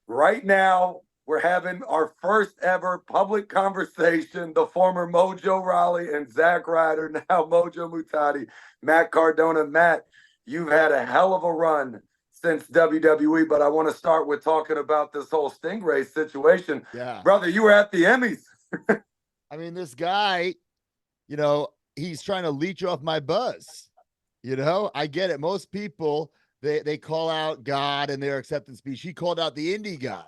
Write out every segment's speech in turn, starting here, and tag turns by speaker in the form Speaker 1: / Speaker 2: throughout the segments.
Speaker 1: Right now, we're having our first ever public conversation. The former Mojo Rawley and Zack Ryder, now Mojo Muhtadi, Matt Cardona. Matt, you've had a hell of a run since WWE, but I want to start with talking about this whole Stingray situation.
Speaker 2: Yeah.
Speaker 1: Brother, you were at the Emmys.
Speaker 2: I mean, this guy, he's trying to leech off my buzz. I get it. Most people they call out God in their acceptance speech. He called out the Indy God,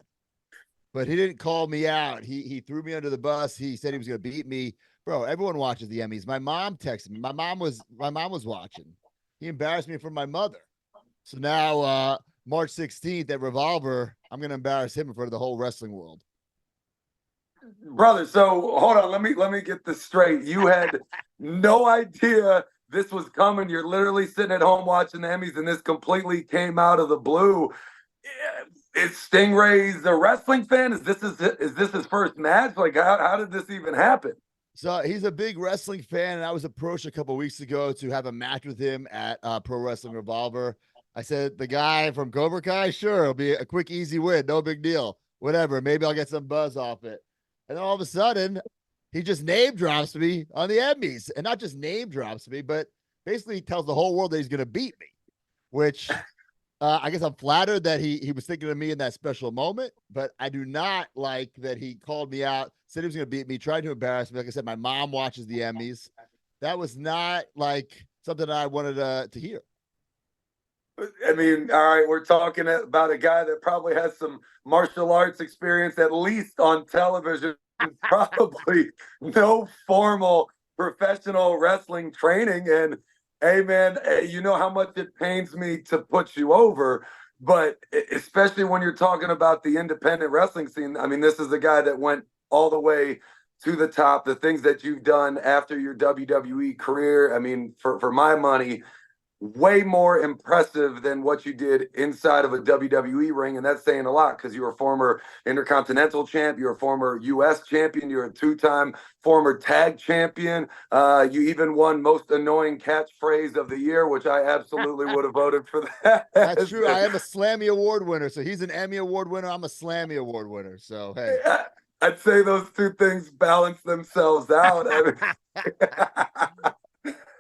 Speaker 2: but he didn't call me out. He threw me under the bus. He said he was going to beat me. Bro, everyone watches the Emmys. My mom texted me. My mom was watching. He embarrassed me in front of my mother. So now March 16th at Revolver, I'm going to embarrass him in front of the whole wrestling world.
Speaker 1: Brother, so hold on, let me get this straight. You had no idea this was coming. You're literally sitting at home watching the Emmys, and this completely came out of the blue. Is Stingray's a wrestling fan? Is this his first match? Like, how did this even happen?
Speaker 2: So he's a big wrestling fan, and I was approached a couple of weeks ago to have a match with him at Pro Wrestling Revolver. I said, the guy from Cobra Kai, sure, it'll be a quick, easy win, no big deal. Whatever, maybe I'll get some buzz off it. And then all of a sudden, he just name drops me on the Emmys, and not just name drops me, but basically tells the whole world that he's going to beat me, which I guess I'm flattered that he was thinking of me in that special moment, but I do not like that he called me out, said he was going to beat me, tried to embarrass me. Like I said, my mom watches the Emmys. That was not like something I wanted to hear.
Speaker 1: I mean, all right, we're talking about a guy that probably has some martial arts experience, at least on television, probably no formal professional wrestling training. And hey, man, you know how much it pains me to put you over, but especially when you're talking about the independent wrestling scene. I mean, this is a guy that went all the way to the top. The things that you've done after your WWE career, I mean, for my money, way more impressive than what you did inside of a WWE ring. And that's saying a lot because you're a former Intercontinental champ, you're a former US champion, you're a two-time former tag champion. You even won most annoying catchphrase of the year, which I absolutely would have voted for
Speaker 2: That's true. I
Speaker 1: that.
Speaker 2: am a Slammy Award winner. So he's an Emmy Award winner. I'm a Slammy Award winner. So, hey.
Speaker 1: I'd say those two things balance themselves out. I mean,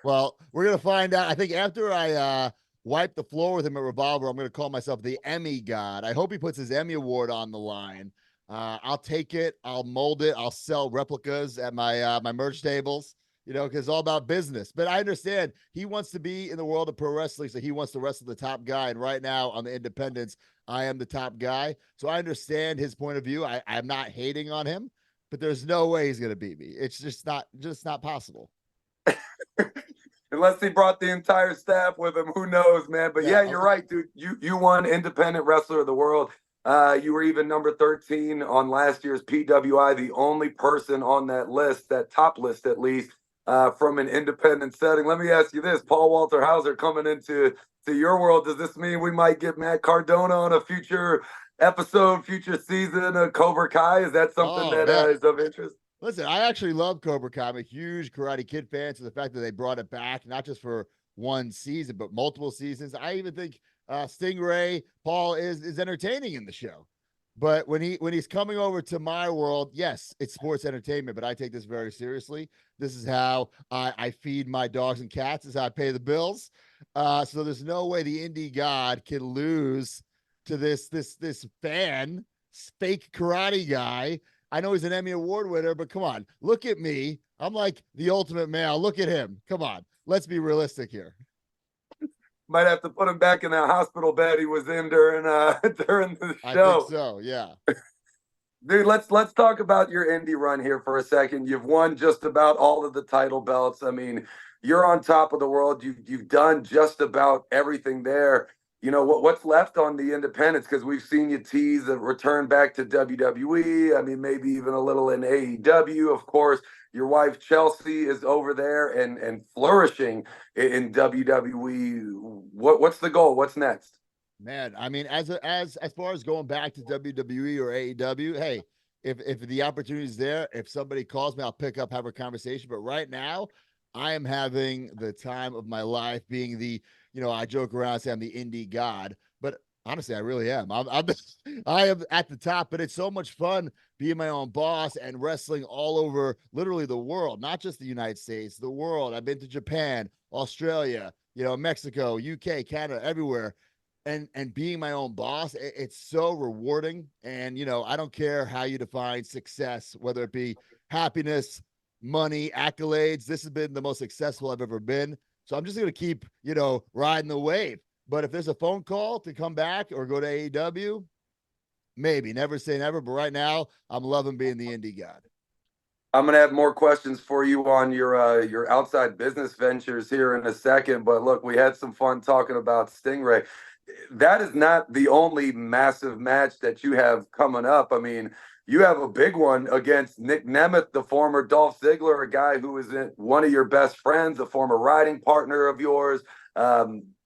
Speaker 2: Well, we're gonna find out. I think after I wipe the floor with him at Revolver, I'm gonna call myself the Emmy God. I hope he puts his Emmy award on the line. I'll take it. I'll mold it. I'll sell replicas at my merch tables. Because it's all about business. But I understand he wants to be in the world of pro wrestling, so he wants to wrestle the top guy. And right now on the independents, I am the top guy. So I understand his point of view. I'm not hating on him, but there's no way he's gonna beat me. It's just not possible.
Speaker 1: unless he brought the entire staff with him, who knows, man? But
Speaker 2: Yeah.
Speaker 1: yeah, you're right, dude. You won Independent Wrestler of the World. You were even number 13 on last year's PWI, the only person on that list, that top list at least, from an independent setting. Let me ask you this: Paul Walter Hauser coming into your world. Does this mean we might get Matt Cardona on a future episode, future season of Cobra Kai? Is that something
Speaker 2: Oh
Speaker 1: that
Speaker 2: man.
Speaker 1: is of interest?
Speaker 2: Listen, I actually love Cobra Kai. I'm a huge Karate Kid fan. So the fact that they brought it back, not just for one season, but multiple seasons, I even think Stingray Paul is entertaining in the show. But when he's coming over to my world, yes, it's sports entertainment, but I take this very seriously. This is how I feed my dogs and cats. This is how I pay the bills. So there's no way the indie god can lose to this fan, fake karate guy. I know he's an Emmy Award winner, but come on, look at me. I'm like the ultimate male. Look at him. Come on, let's be realistic here.
Speaker 1: Might have to put him back in that hospital bed he was in during during the
Speaker 2: I think
Speaker 1: show.
Speaker 2: so. Yeah.
Speaker 1: Dude, let's talk about your indie run here for a second. You've won just about all of the title belts. I mean, you're on top of the world. You've done just about everything there. You know what's left on the independents, because we've seen you tease a return back to WWE. I mean, maybe even a little in AEW. Of course, your wife Chelsea is over there and flourishing in WWE. What's the goal? What's next?
Speaker 2: Man, I mean, as far as going back to WWE or AEW, hey, if the opportunity is there, if somebody calls me, I'll pick up, have a conversation. But right now, I am having the time of my life, being I joke around, say I'm the indie god, but Honestly, I really am. I am at the top, but it's so much fun being my own boss and wrestling all over literally the world, not just the United States, the world. I've been to Japan, Australia, Mexico, UK, Canada, everywhere. And being my own boss, it's so rewarding. And I don't care how you define success, whether it be happiness, money, accolades. This has been the most successful I've ever been. So I'm just going to keep, riding the wave. But if there's a phone call to come back or go to AEW, maybe. Never say never. But right now, I'm loving being the indie god.
Speaker 1: I'm gonna have more questions for you on your outside business ventures here in a second. But look, we had some fun talking about Stingray. That is not the only massive match that you have coming up. I mean, you have a big one against Nic Nemeth, the former Dolph Ziggler, a guy who is one of your best friends, a former riding partner of yours,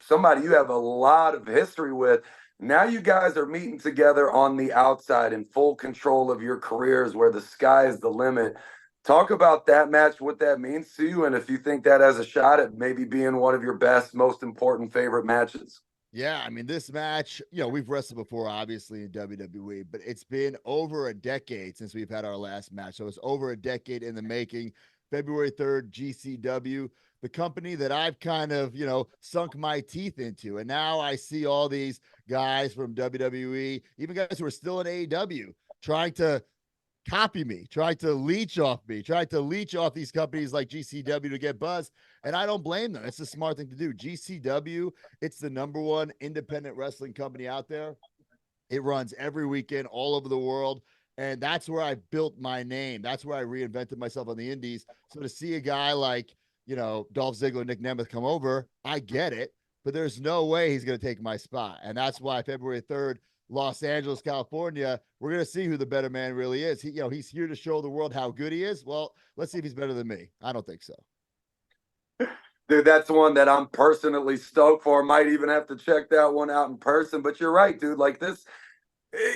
Speaker 1: somebody you have a lot of history with. Now you guys are meeting together on the outside in full control of your careers where the sky is the limit. Talk about that match, what that means to you, and if you think that has a shot at maybe being one of your best, most important favorite matches.
Speaker 2: Yeah, I mean, this match, we've wrestled before, obviously, in WWE, but it's been over a decade since we've had our last match. So it's over a decade in the making. February 3rd, GCW, the company that I've kind of, sunk my teeth into. And now I see all these guys from WWE, even guys who are still in AEW, trying to copy me, trying to leech off me, trying to leech off these companies like GCW to get buzz. And I don't blame them. It's a smart thing to do. GCW, it's the number one independent wrestling company out there. It runs every weekend all over the world. And that's where I built my name. That's where I reinvented myself on the indies. So to see a guy like, Dolph Ziggler, Nic Nemeth come over, I get it, but there's no way he's going to take my spot. And that's why February 3rd, Los Angeles, California, we're going to see who the better man really is. He's here to show the world how good he is. Well, let's see if he's better than me. I don't think so.
Speaker 1: Dude, that's one that I'm personally stoked for. Might even have to check that one out in person. But you're right, dude. Like this,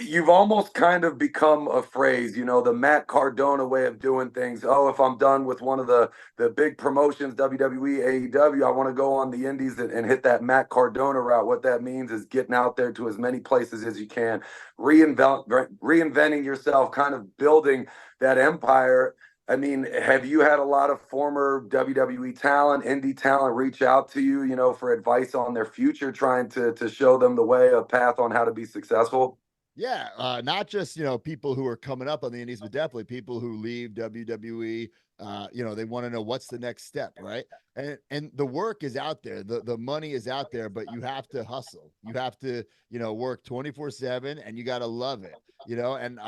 Speaker 1: you've almost kind of become a phrase, the Matt Cardona way of doing things. Oh, if I'm done with one of the big promotions, WWE, AEW, I want to go on the indies and hit that Matt Cardona route. What that means is getting out there to as many places as you can, reinventing yourself, kind of building that empire. I mean, have you had a lot of former WWE talent, indie talent reach out to you, for advice on their future, trying to show them the way, a path on how to be successful?
Speaker 2: Yeah, not just people who are coming up on the indies, but definitely people who leave WWE. They want to know what's the next step, right? And the work is out there, the money is out there, but you have to hustle. You have to work 24/7, and you got to love it. And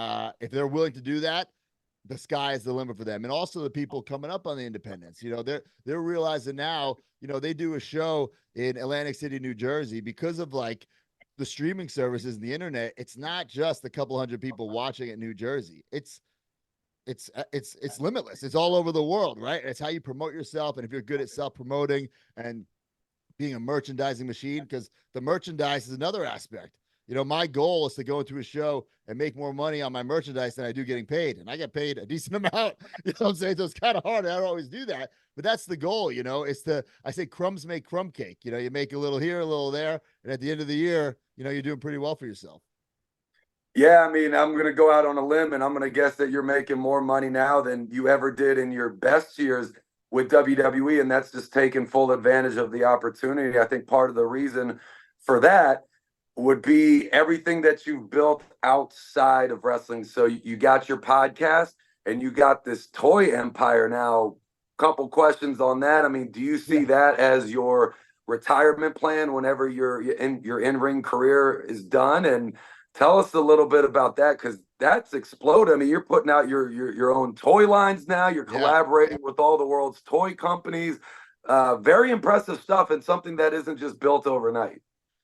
Speaker 2: if they're willing to do that, the sky is the limit for them. And also the people coming up on the independents, they're realizing now, they do a show in Atlantic City, New Jersey, because of like the streaming services and the internet. It's not just a couple hundred people watching in New Jersey. It's limitless. It's all over the world, right? It's how you promote yourself. And if you're good at self-promoting and being a merchandising machine, because the merchandise is another aspect. My goal is to go into a show and make more money on my merchandise than I do getting paid. And I get paid a decent amount. You know what I'm saying? So it's kind of hard. I don't always do that. But that's the goal, is I say crumbs make crumb cake. You make a little here, a little there. And at the end of the year, you're doing pretty well for yourself.
Speaker 1: Yeah, I mean, I'm going to go out on a limb and I'm going to guess that you're making more money now than you ever did in your best years with WWE. And that's just taking full advantage of the opportunity. I think part of the reason for that would be everything that you've built outside of wrestling. So you got your podcast and you got this toy empire now. Couple questions on that. I mean, do you see that as your retirement plan whenever your in-ring career is done? And tell us a little bit about that, because that's exploded. I mean, you're putting out your own toy lines now. You're collaborating with all the world's toy companies. Very impressive stuff, and something that isn't just built overnight.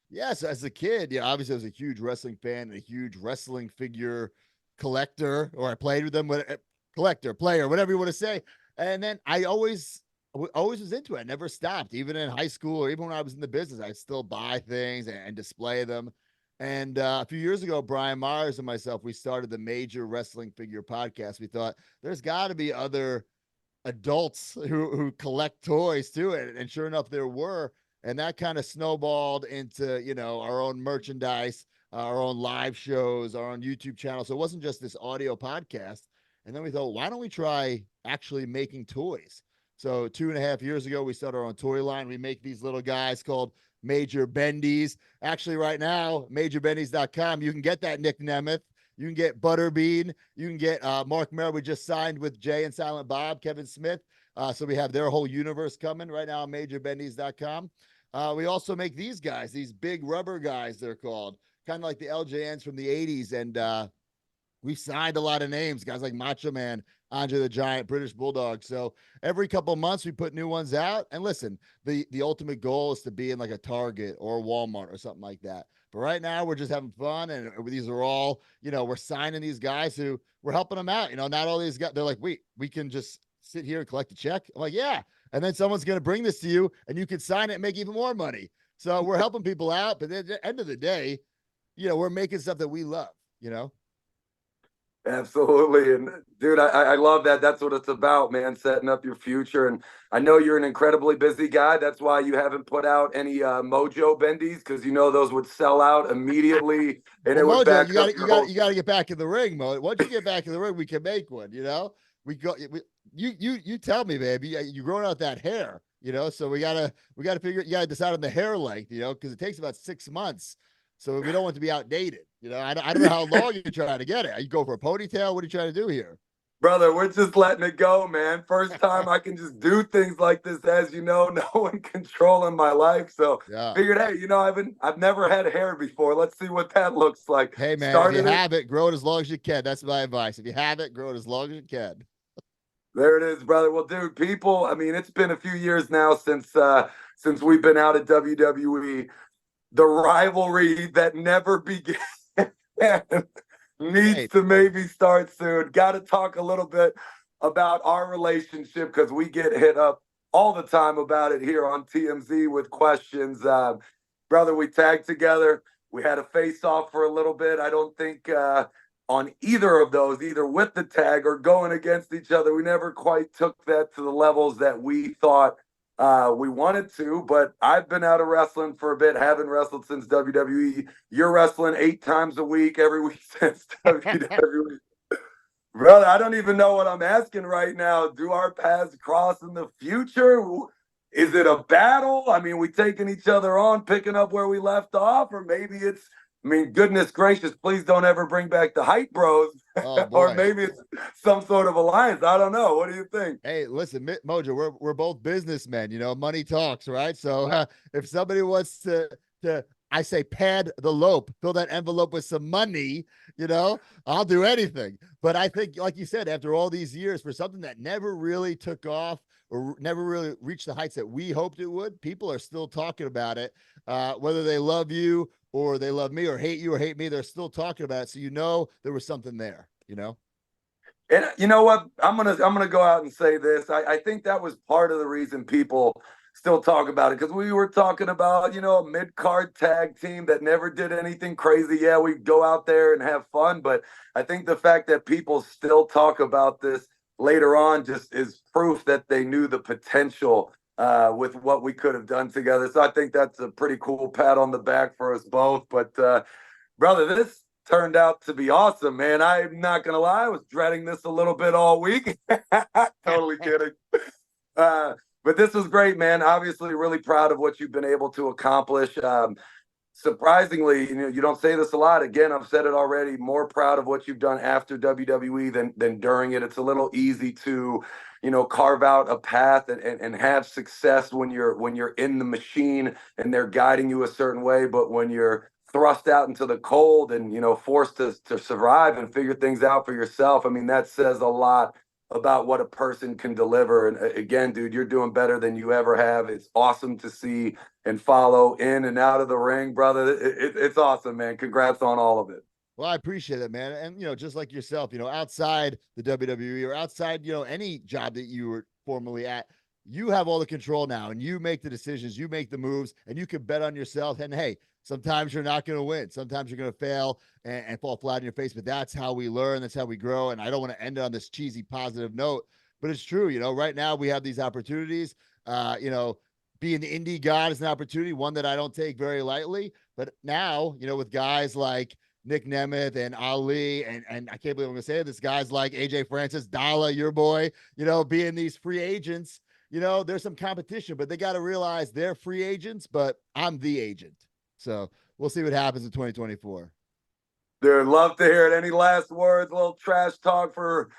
Speaker 2: Yes, as a kid, obviously I was a huge wrestling fan and a huge wrestling figure collector, or I played with them, collector, player, whatever you want to say. And then I always was into it. I never stopped, even in high school or even when I was in the business. I still buy things and display them. And a few years ago, Brian Myers and myself, we started the Major Wrestling Figure Podcast. We thought there's got to be other adults who collect toys too. And sure enough, there were. And that kind of snowballed into, our own merchandise, our own live shows, our own YouTube channel. So it wasn't just this audio podcast. And then we thought, why don't we try actually making toys? So 2.5 years ago, we started our own toy line. We make these little guys called Major Bendies. Actually, right now, majorbendies.com, you can get that Nic Nemeth. You can get Butterbean. You can get Mark Merrill. We just signed with Jay and Silent Bob, Kevin Smith. So we have their whole universe coming right now on majorbendies.com. We also make these guys, these big rubber guys, they're called, kind of like the LJNs from the 80s. And we've signed a lot of names, guys like Macho Man, Andre the Giant, British Bulldog. So every couple of months we put new ones out. And listen, the ultimate goal is to be in like a Target or a Walmart or something like that. But right now we're just having fun, and these are all, we're signing these guys who we're helping them out. Not all these guys, they're like, wait, we can just sit here and collect a check. I'm like, yeah. And then someone's going to bring this to you and you can sign it and make even more money. So we're helping people out. But at the end of the day, we're making stuff that we love,
Speaker 1: Absolutely. And dude, I love that. That's what it's about, man, setting up your future. And I know you're an incredibly busy guy. That's why you haven't put out any Mojo Bendies, because those would sell out immediately. And it would
Speaker 2: Mojo,
Speaker 1: back
Speaker 2: you got to get back in the ring, Mo. Once you get back in the ring, we can make one, you tell me, baby, you're growing out that hair, so we gotta figure, you gotta decide on the hair length, because it takes about 6 months. So we don't want to be outdated. I don't know how long you're trying to get it. You go for a ponytail? What are you trying to do here?
Speaker 1: Brother, we're just letting it go, man. First time I can just do things like this, as you know, no one controlling my life. So figured, hey, I've never had hair before. Let's see what that looks like.
Speaker 2: Hey man, if you have it, grow it as long as you can. That's my advice. If you have it, grow it as long as you can.
Speaker 1: There it is, brother. Well, dude, people, it's been a few years now since we've been out at WWE. The rivalry that never began needs to maybe start soon. Got to talk a little bit about our relationship, because we get hit up all the time about it here on TMZ with questions. Brother, we tagged together. We had a face-off for a little bit. I don't think on either of those, either with the tag or going against each other, we never quite took that to the levels that we thought we wanted to. But I've been out of wrestling for a bit, haven't wrestled since WWE. You're wrestling 8 times a week, every week since WWE. Brother, I don't even know what I'm asking right now. Do our paths cross in the future? Is it a battle? We taking each other on, picking up where we left off, or maybe it's, goodness gracious, please don't ever bring back the Hype Bros.
Speaker 2: Oh,
Speaker 1: or maybe it's some sort of alliance. I don't know. What do you think?
Speaker 2: Hey, listen, Mojo, we're both businessmen, money talks, right? So if somebody wants to I say pad the lope, fill that envelope with some money, I'll do anything. But I think, like you said, after all these years, for something that never really took off or never really reached the heights that we hoped it would, people are still talking about it. Whether they love you or they love me or hate you or hate me, they're still talking about it. So there was something there,
Speaker 1: And you know what? I'm gonna go out and say this. I think that was part of the reason people still talk about it, because we were talking about, a mid-card tag team that never did anything crazy. Yeah, we go out there and have fun, but I think the fact that people still talk about this later on just is proof that they knew the potential with what we could have done together. So I think that's a pretty cool pat on the back for us both. But brother, this turned out to be awesome, man. I'm not gonna lie, I was dreading this a little bit all week. Totally kidding. But this was great, man. Obviously, really proud of what you've been able to accomplish. Surprisingly, you don't say this a lot. Again, I've said it already. More proud of what you've done after WWE than during it. It's a little easy to, carve out a path and have success when you're in the machine and they're guiding you a certain way. But when you're thrust out into the cold and forced to survive and figure things out for yourself, that says a lot about what a person can deliver. And again, dude, you're doing better than you ever have. It's awesome to see and follow in and out of the ring, brother. It's awesome, man. Congrats on all of it.
Speaker 2: Well, I appreciate it, man. And, just like yourself, outside the WWE or outside, any job that you were formerly at, you have all the control now and you make the decisions, you make the moves, and you can bet on yourself. And hey, sometimes you're not going to win. Sometimes you're going to fail and fall flat in your face, but that's how we learn. That's how we grow. And I don't want to end it on this cheesy positive note, but it's true. Right now we have these opportunities, being the Indy god is an opportunity, one that I don't take very lightly. But now, with guys like Nic Nemeth and Ali, and I can't believe I'm gonna say this, guys like AJ Francis, Dalla, your boy, being these free agents, there's some competition, but they got to realize they're free agents, but I'm the agent. So we'll see what happens in 2024.
Speaker 1: Dude, love to hear it. Any last words? A little trash talk for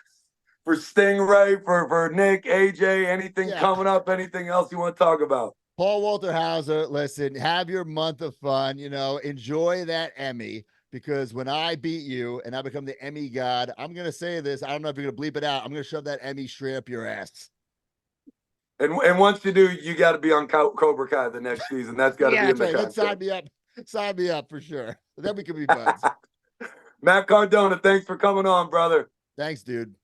Speaker 1: Stingray, for Nick, AJ, anything coming up, anything else you want to talk about?
Speaker 2: Paul Walter Hauser, listen, have your month of fun, enjoy that Emmy, because when I beat you and I become the Emmy god, I'm going to say this. I don't know if you're going to bleep it out. I'm going to shove that Emmy straight up your ass.
Speaker 1: And once you do, you got to be on Cobra Kai the next season. That's got to be in the contract.
Speaker 2: Sign me up. Sign me up for sure. Then we can be buds.
Speaker 1: Matt Cardona, thanks for coming on, brother.
Speaker 2: Thanks, dude.